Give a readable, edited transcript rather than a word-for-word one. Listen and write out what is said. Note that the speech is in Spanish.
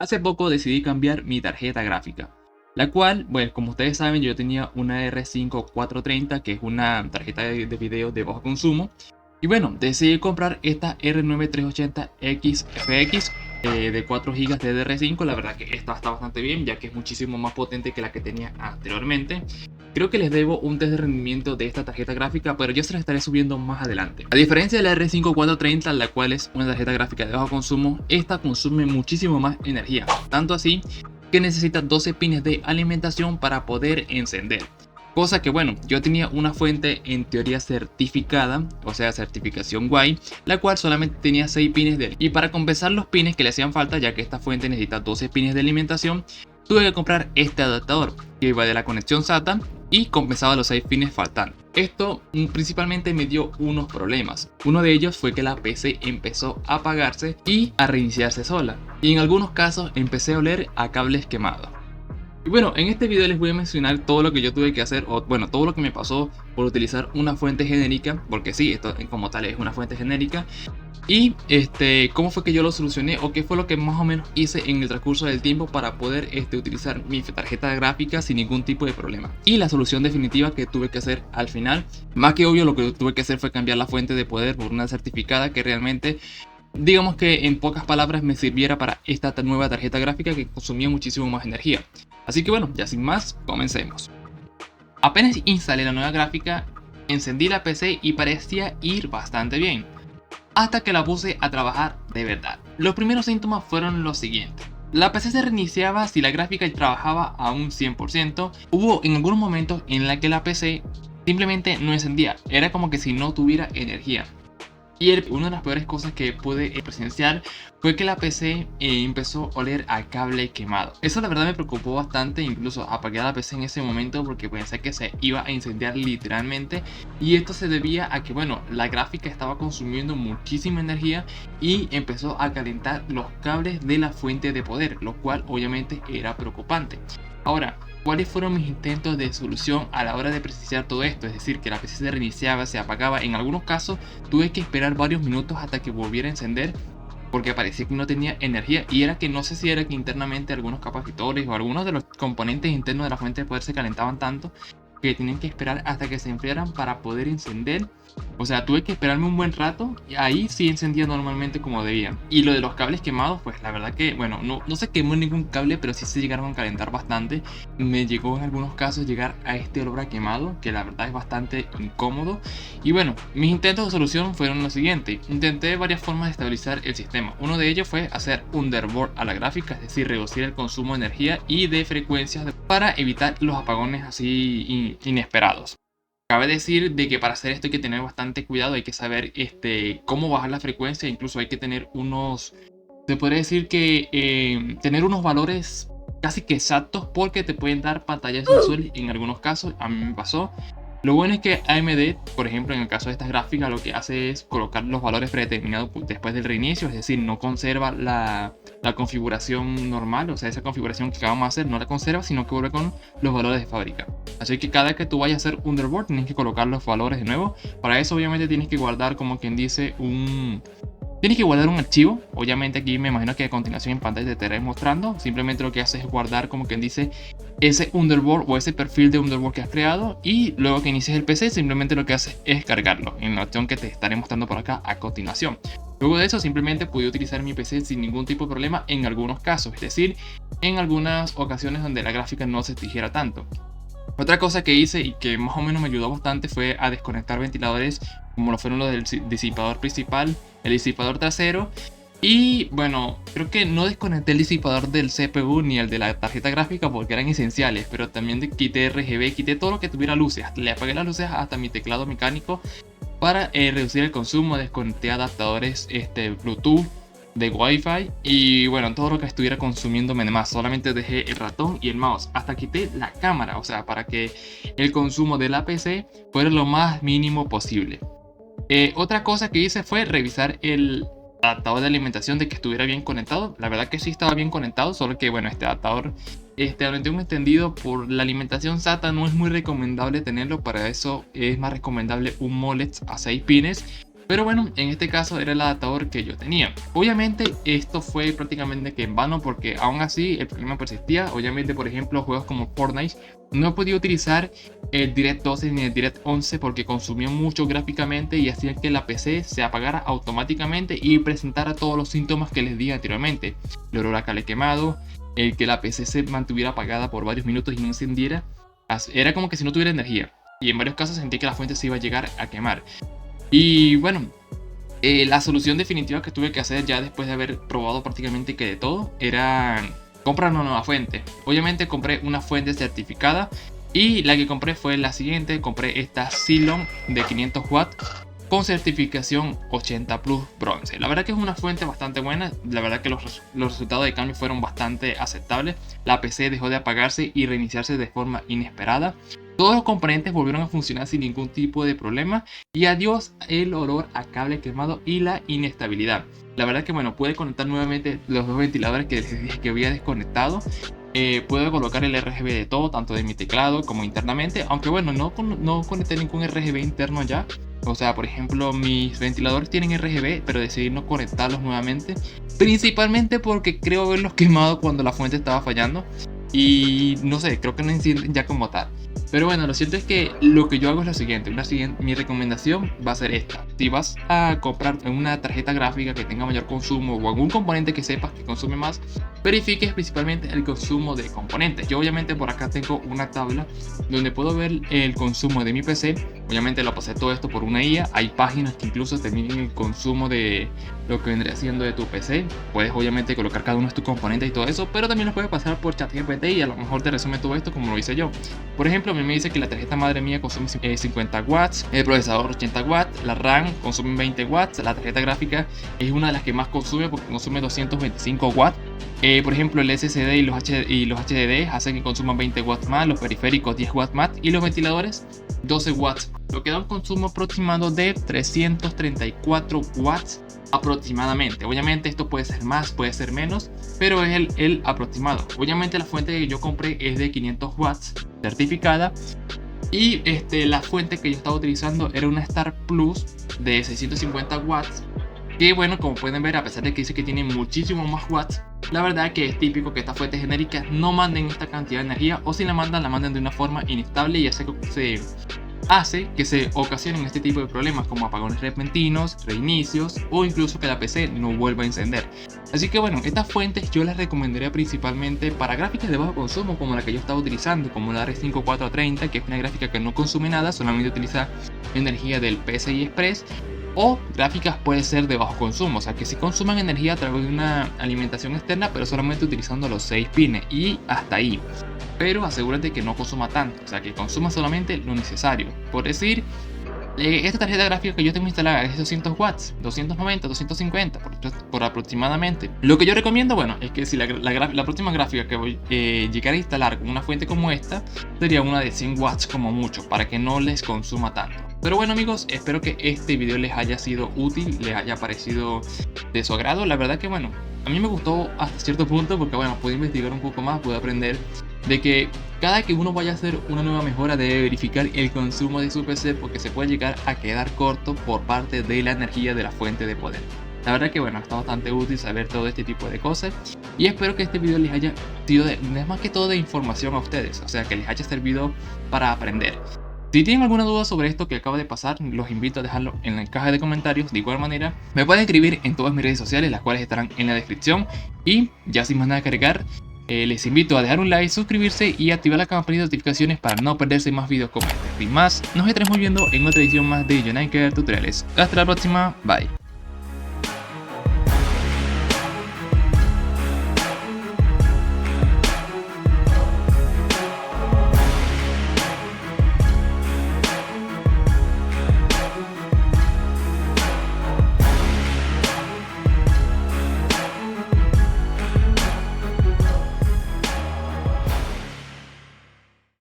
Hace poco decidí cambiar mi tarjeta gráfica, la cual, bueno, como ustedes saben, yo tenía una R5 430, que es una tarjeta de video de bajo consumo. Y bueno, decidí comprar esta R9 380X FX de 4 GB de DDR5. La verdad que esta está bastante bien, ya que es muchísimo más potente que la que tenía anteriormente. Creo que les debo un test de rendimiento de esta tarjeta gráfica, pero yo se la estaré subiendo más adelante. A diferencia de la R5 430, la cual es una tarjeta gráfica de bajo consumo, esta consume muchísimo más energía. Tanto así que necesita 12 pines de alimentación para poder encender. Cosa que bueno, yo tenía una fuente en teoría certificada, o sea certificación guay, la cual solamente tenía 6 pines de. Y para compensar los pines que le hacían falta, ya que esta fuente necesita 12 pines de alimentación, tuve que comprar este adaptador que iba de la conexión SATA y compensaba los 6 pines faltantes. Esto principalmente me dio unos problemas. Uno de ellos fue que la PC empezó a apagarse y a reiniciarse sola. Y en algunos casos empecé a oler a cables quemados. Y bueno, en este video les voy a mencionar todo lo que yo tuve que hacer, o bueno, todo lo que me pasó por utilizar una fuente genérica, porque sí, esto como tal es una fuente genérica. Y cómo fue que yo lo solucioné, o qué fue lo que más o menos hice en el transcurso del tiempo para poder utilizar mi tarjeta gráfica sin ningún tipo de problema. Y la solución definitiva que tuve que hacer al final, más que obvio, lo que tuve que hacer fue cambiar la fuente de poder por una certificada que realmente, digamos que en pocas palabras, me sirviera para esta nueva tarjeta gráfica que consumía muchísimo más energía. Así que bueno, ya sin más, comencemos. Apenas instalé la nueva gráfica, encendí la PC y parecía ir bastante bien, hasta que la puse a trabajar de verdad. Los primeros síntomas fueron los siguientes. La PC se reiniciaba si la gráfica trabajaba a un 100%. Hubo en algunos momentos en la que la PC simplemente no encendía, era como que si no tuviera energía. Y una de las peores cosas que pude presenciar fue que la PC empezó a oler a cable quemado. Eso la verdad me preocupó bastante, incluso apagué la PC en ese momento porque pensé que se iba a incendiar literalmente. Y esto se debía a que, bueno, la gráfica estaba consumiendo muchísima energía y empezó a calentar los cables de la fuente de poder, lo cual obviamente era preocupante. Ahora, ¿cuáles fueron mis intentos de solución a la hora de precisar todo esto? Es decir, que la PC se reiniciaba, se apagaba. En algunos casos tuve que esperar varios minutos hasta que volviera a encender, porque parecía que no tenía energía, y era que no sé si era que internamente algunos capacitores o algunos de los componentes internos de la fuente de poder se calentaban tanto que tenían que esperar hasta que se enfriaran para poder encender. O sea, tuve que esperarme un buen rato y ahí sí encendía normalmente como debía. Y lo de los cables quemados, pues la verdad que, bueno, no se quemó ningún cable, pero sí se llegaron a calentar bastante. Me llegó en algunos casos llegar a este olor a quemado, que la verdad es bastante incómodo. Y bueno, mis intentos de solución fueron los siguientes. Intenté varias formas de estabilizar el sistema. Uno de ellos fue hacer underboard a la gráfica, es decir, reducir el consumo de energía y de frecuencias para evitar los apagones así inesperados. Cabe decir de que para hacer esto hay que tener bastante cuidado, hay que saber cómo bajar la frecuencia, incluso hay que tener se podría decir que tener unos valores casi que exactos, porque te pueden dar pantallazos azules en algunos casos. A mí me pasó. Lo bueno es que AMD, por ejemplo, en el caso de estas gráficas, lo que hace es colocar los valores predeterminados después del reinicio, es decir, no conserva la configuración normal, o sea, esa configuración que acabamos de hacer no la conserva, sino que vuelve con los valores de fábrica. Así que cada vez que tú vayas a hacer underboard, tienes que colocar los valores de nuevo. Para eso, obviamente, tienes que guardar, como quien dice, Tienes que guardar un archivo. Obviamente aquí me imagino que a continuación en pantalla te estaré mostrando. Simplemente lo que haces es guardar, como quien dice, ese underboard o ese perfil de underboard que has creado, y luego que inicies el PC simplemente lo que haces es cargarlo en la opción que te estaré mostrando por acá a continuación. Luego de eso simplemente pude utilizar mi PC sin ningún tipo de problema en algunos casos, es decir, en algunas ocasiones donde la gráfica no se exigiera tanto. Otra cosa que hice y que más o menos me ayudó bastante fue a desconectar ventiladores, como lo fueron los del disipador principal, el disipador trasero. Y bueno, creo que no desconecté el disipador del CPU ni el de la tarjeta gráfica porque eran esenciales, pero también quité RGB, quité todo lo que tuviera luces. Le apagué las luces hasta mi teclado mecánico para reducir el consumo. Desconecté adaptadores Bluetooth de Wi-Fi y bueno, todo lo que estuviera consumiéndome más. Solamente dejé el ratón y el mouse. Hasta quité la cámara, o sea, para que el consumo de la PC fuera lo más mínimo posible. Otra cosa que hice fue revisar el adaptador de alimentación, de que estuviera bien conectado. La verdad que sí estaba bien conectado, solo que bueno, este adaptador al tengo entendido, por la alimentación SATA no es muy recomendable tenerlo. Para eso es más recomendable un MOLED a 6 pines. Pero bueno, en este caso era el adaptador que yo tenía. Obviamente esto fue prácticamente que en vano, porque aún así el problema persistía. Obviamente, por ejemplo, juegos como Fortnite no podía utilizar el DirectX 12 ni el DirectX 11 porque consumían mucho gráficamente y hacían que la PC se apagara automáticamente y presentara todos los síntomas que les di anteriormente. El olor a cable quemado, el que la PC se mantuviera apagada por varios minutos y no encendiera. Era como que si no tuviera energía. Y en varios casos sentí que la fuente se iba a llegar a quemar. Y bueno, la solución definitiva que tuve que hacer ya después de haber probado prácticamente que de todo era comprar una nueva fuente. Obviamente compré una fuente certificada y la que compré fue la siguiente. Compré esta Cylon de 500 watts con certificación 80 Plus bronce. La verdad que es una fuente bastante buena. La verdad que los resultados de cambio fueron bastante aceptables. La PC dejó de apagarse y reiniciarse de forma inesperada. Todos los componentes volvieron a funcionar sin ningún tipo de problema y adiós el olor a cable quemado y la inestabilidad. La verdad que bueno, pude conectar nuevamente los dos ventiladores que les dije que había desconectado. Puedo colocar el RGB de todo, tanto de mi teclado como internamente, aunque bueno, no conecté ningún RGB interno ya. O sea, por ejemplo, mis ventiladores tienen RGB, pero decidí no conectarlos nuevamente, principalmente porque creo haberlos quemado cuando la fuente estaba fallando y no sé, creo que no encienden ya como tal. Pero bueno, lo cierto es que lo que yo hago es lo siguiente. Mi recomendación va a ser esta. Si vas a comprar una tarjeta gráfica que tenga mayor consumo o algún componente que sepas que consume más, verifiques principalmente el consumo de componentes. Yo obviamente por acá tengo una tabla donde puedo ver el consumo de mi PC. Obviamente lo pasé todo esto por una IA. Hay páginas que incluso te miden el consumo de lo que vendría siendo de tu PC. Puedes obviamente colocar cada uno de tus componentes y todo eso, pero también lo puedes pasar por ChatGPT y a lo mejor te resume todo esto como lo hice yo. Por ejemplo, a mí me dice que la tarjeta madre mía consume 50 watts, el procesador 80 watts, la RAM consume 20 watts, la tarjeta gráfica es una de las que más consume porque consume 225 watts. Por ejemplo, el SSD y los HDD hacen que consuman 20 watts más, los periféricos 10 watts más y los ventiladores 12 watts, lo que da un consumo aproximado de 334 watts aproximadamente. Obviamente esto puede ser más, puede ser menos, pero es el aproximado. Obviamente la fuente que yo compré es de 500 watts certificada y la fuente que yo estaba utilizando era una Star Plus de 650 watts, que bueno, como pueden ver, a pesar de que dice que tiene muchísimo más watts, la verdad que es típico que estas fuentes genéricas no manden esta cantidad de energía, o si la manden de una forma inestable y hace que se ocasionen este tipo de problemas como apagones repentinos, reinicios o incluso que la PC no vuelva a encender. Así que bueno, estas fuentes yo las recomendaría principalmente para gráficas de bajo consumo como la que yo estaba utilizando, como la RX 430, que es una gráfica que no consume nada, solamente utiliza energía del PCI Express. O gráficas puede ser de bajo consumo, o sea que si consuman energía a través de una alimentación externa, pero solamente utilizando los 6 pines y hasta ahí. Pero asegúrate que no consuma tanto, o sea que consuma solamente lo necesario. Por decir, esta tarjeta gráfica que yo tengo instalada es de 200 watts, 290, 250 por aproximadamente. Lo que yo recomiendo, bueno, es que si la próxima gráfica que voy a llegar a instalar con una fuente como esta, sería una de 100 watts como mucho, para que no les consuma tanto. Pero bueno amigos, espero que este video les haya sido útil, les haya parecido de su agrado. La verdad que bueno, a mí me gustó hasta cierto punto porque bueno, pude investigar un poco más, pude aprender de que cada que uno vaya a hacer una nueva mejora debe verificar el consumo de su PC porque se puede llegar a quedar corto por parte de la energía de la fuente de poder. La verdad que bueno, está bastante útil saber todo este tipo de cosas y espero que este video les haya sido más que todo de información a ustedes, o sea que les haya servido para aprender. Si tienen alguna duda sobre esto que acaba de pasar, los invito a dejarlo en la caja de comentarios. De igual manera, me pueden escribir en todas mis redes sociales, las cuales estarán en la descripción. Y ya sin más nada que agregar, les invito a dejar un like, suscribirse y activar la campanita de notificaciones para no perderse más videos como este. Sin más, nos estaremos viendo en otra edición más de United Tutoriales. Hasta la próxima, bye.